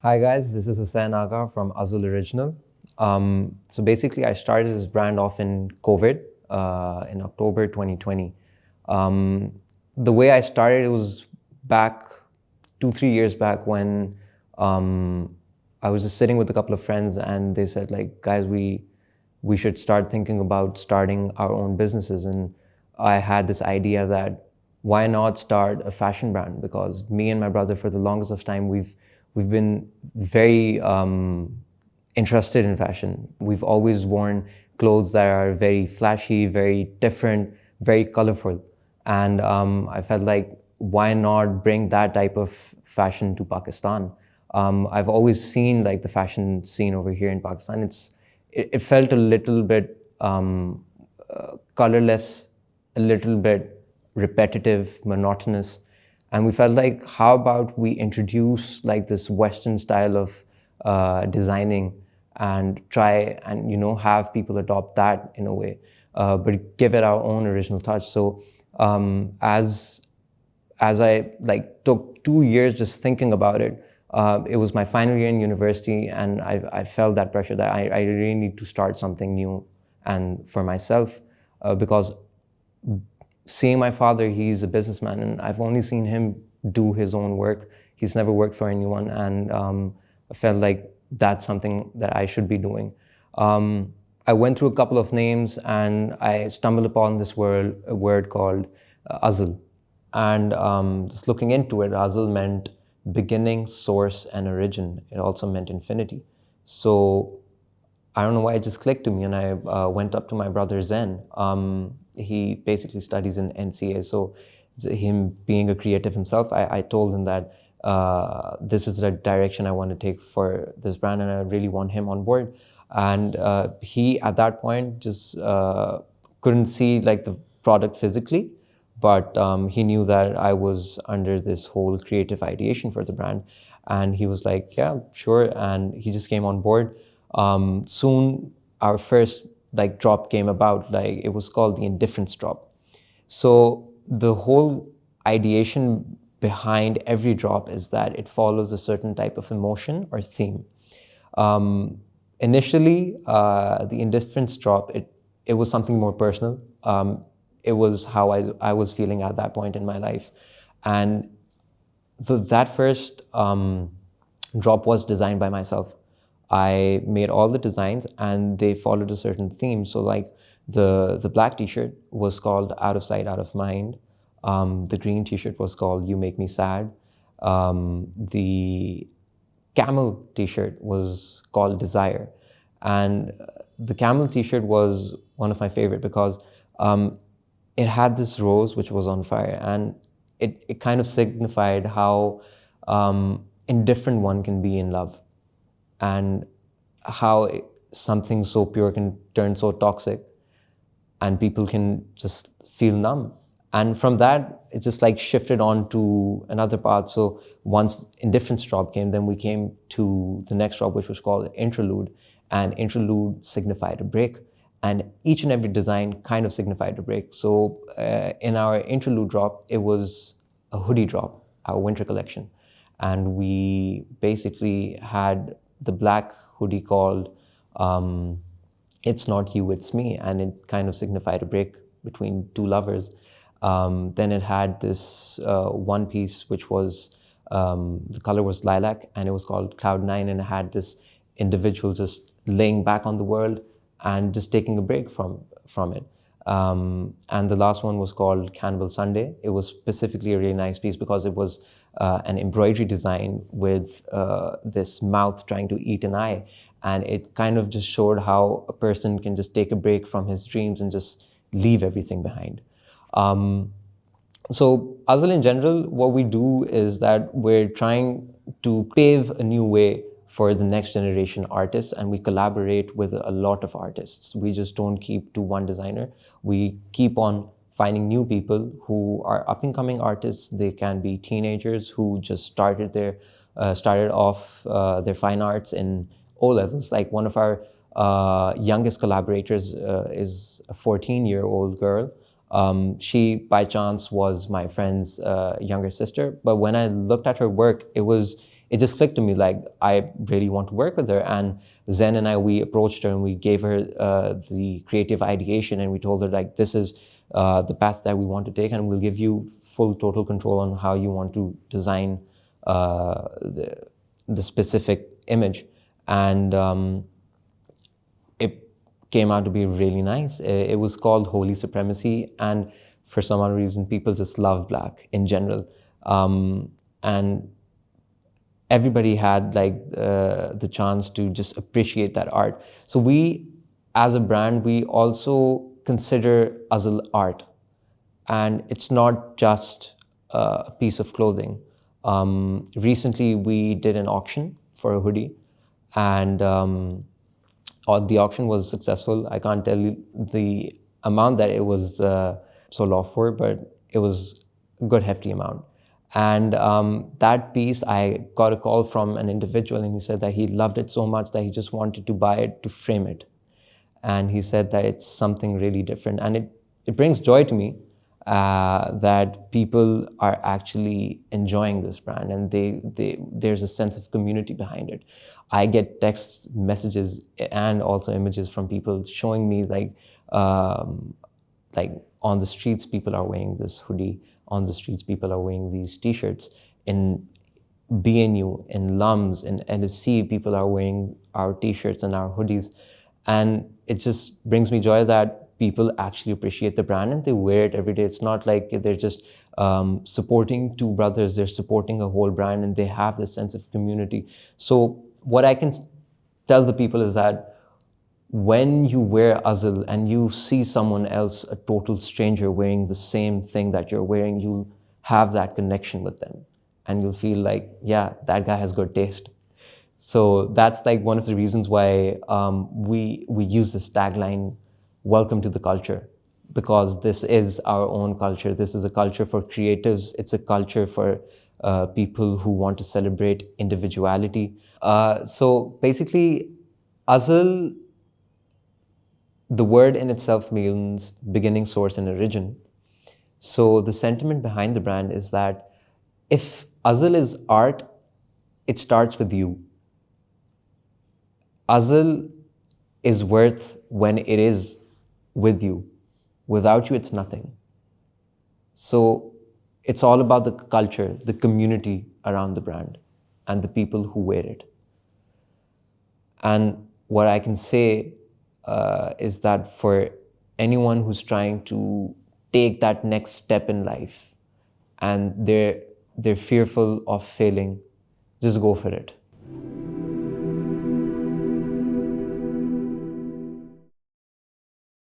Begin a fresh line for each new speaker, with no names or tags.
Hi guys, this is Hussain Agha from Azel Original. So basically I started this brand off in COVID, in October 2020. The way I started, it was back 2-3 years back when I was just sitting with a couple of friends and they said like, guys, we should start thinking about starting our own businesses. And I had this idea that why not start a fashion brand? Because me and my brother for the longest of time, we've been very interested in fashion. We've always worn clothes that are very flashy, very different, very colorful. And I felt like, why not bring that type of fashion to Pakistan? I've always seen like the fashion scene over here in Pakistan. It felt a little bit colorless, a little bit repetitive, monotonous. And we felt like, how about we introduce like this Western style of designing and try and, you know, have people adopt that in a way, but give it our own original touch. So as I like took 2 years just thinking about it, it was my final year in university, and I felt that pressure that I really need to start something new and for myself, because seeing my father, he's a businessman, and I've only seen him do his own work. He's never worked for anyone, and I felt like that's something that I should be doing. I went through a couple of names, and I stumbled upon this word called Azel. And just looking into it, Azel meant beginning, source, and origin. It also meant infinity. So I don't know why it just clicked to me, and I went up to my brother Zen. He basically studies in NCA, so him being a creative himself, I told him that this is the direction I want to take for this brand, and I really want him on board. And he, at that point, just couldn't see like the product physically, but he knew that I was under this whole creative ideation for the brand, and he was like, yeah, sure, and he just came on board. Soon our first like drop came about. Like, it was called the Indifference drop. So the whole ideation behind every drop is that it follows a certain type of emotion or theme. Initially, the Indifference drop, it was something more personal. It was how I was feeling at that point in my life. And that first drop was designed by myself. I made all the designs and they followed a certain theme. So like the black t-shirt was called Out of Sight, Out of Mind. The green t-shirt was called You Make Me Sad. The camel t-shirt was called Desire. And the camel t-shirt was one of my favorite because it had this rose which was on fire, and it kind of signified how indifferent one can be in love, and how something so pure can turn so toxic and people can just feel numb. And from that, it just like shifted on to another part. So once Indifference drop came, then we came to the next drop, which was called Interlude. And Interlude signified a break. And each and every design kind of signified a break. So in our Interlude drop, it was a hoodie drop, our winter collection. And we basically had the black hoodie called It's Not You, It's Me, and it kind of signified a break between two lovers. Then it had this one piece which was, the color was lilac, and it was called Cloud9, and it had this individual just laying back on the world and just taking a break from it. And the last one was called Cannibal Sunday. It was specifically a really nice piece because it was an embroidery design with this mouth trying to eat an eye. And it kind of just showed how a person can just take a break from his dreams and just leave everything behind. So Azel in general, what we do is that we're trying to pave a new way for the next generation artists, and we collaborate with a lot of artists. We just don't keep to one designer. We keep on finding new people who are up-and-coming artists. They can be teenagers who just started off their fine arts in O-levels. Like one of our youngest collaborators is a 14-year-old girl. She, by chance, was my friend's younger sister. But when I looked at her work, it just clicked to me, like, I really want to work with her. And Zen and I, we approached her and we gave her the creative ideation, and we told her, like, this is the path that we want to take, and we'll give you full total control on how you want to design the specific image. And it came out to be really nice. It was called Holy Supremacy, and for some odd reason, people just love black in general. And everybody had like the chance to just appreciate that art. So we, as a brand, we also consider Azel art. And it's not just a piece of clothing. Recently, we did an auction for a hoodie, and the auction was successful. I can't tell you the amount that it was sold off for, but it was a good hefty amount. And that piece, I got a call from an individual, and he said that he loved it so much that he just wanted to buy it to frame it. And he said that it's something really different. And it brings joy to me that people are actually enjoying this brand, and there's a sense of community behind it. I get text messages and also images from people showing me like on the streets, people are wearing this hoodie. On the streets, people are wearing these T-shirts. In BNU, in LUMS, in LSC, people are wearing our T-shirts and our hoodies. And it just brings me joy that people actually appreciate the brand and they wear it every day. It's not like they're just supporting two brothers, they're supporting a whole brand, and they have this sense of community. So what I can tell the people is that when you wear Azel and you see someone else, a total stranger, wearing the same thing that you're wearing, you'll have that connection with them. And you'll feel like, yeah, that guy has good taste. So that's like one of the reasons why we use this tagline, welcome to the culture, because this is our own culture. This is a culture for creatives. It's a culture for people who want to celebrate individuality. So basically, Azel, the word in itself means beginning, source, and origin. So the sentiment behind the brand is that if Azel is art, it starts with you. Azel is worth when it is with you. Without you, it's nothing. So it's all about the culture, the community around the brand, and the people who wear it. And what I can say is that for anyone who's trying to take that next step in life and they're fearful of failing, just go for it.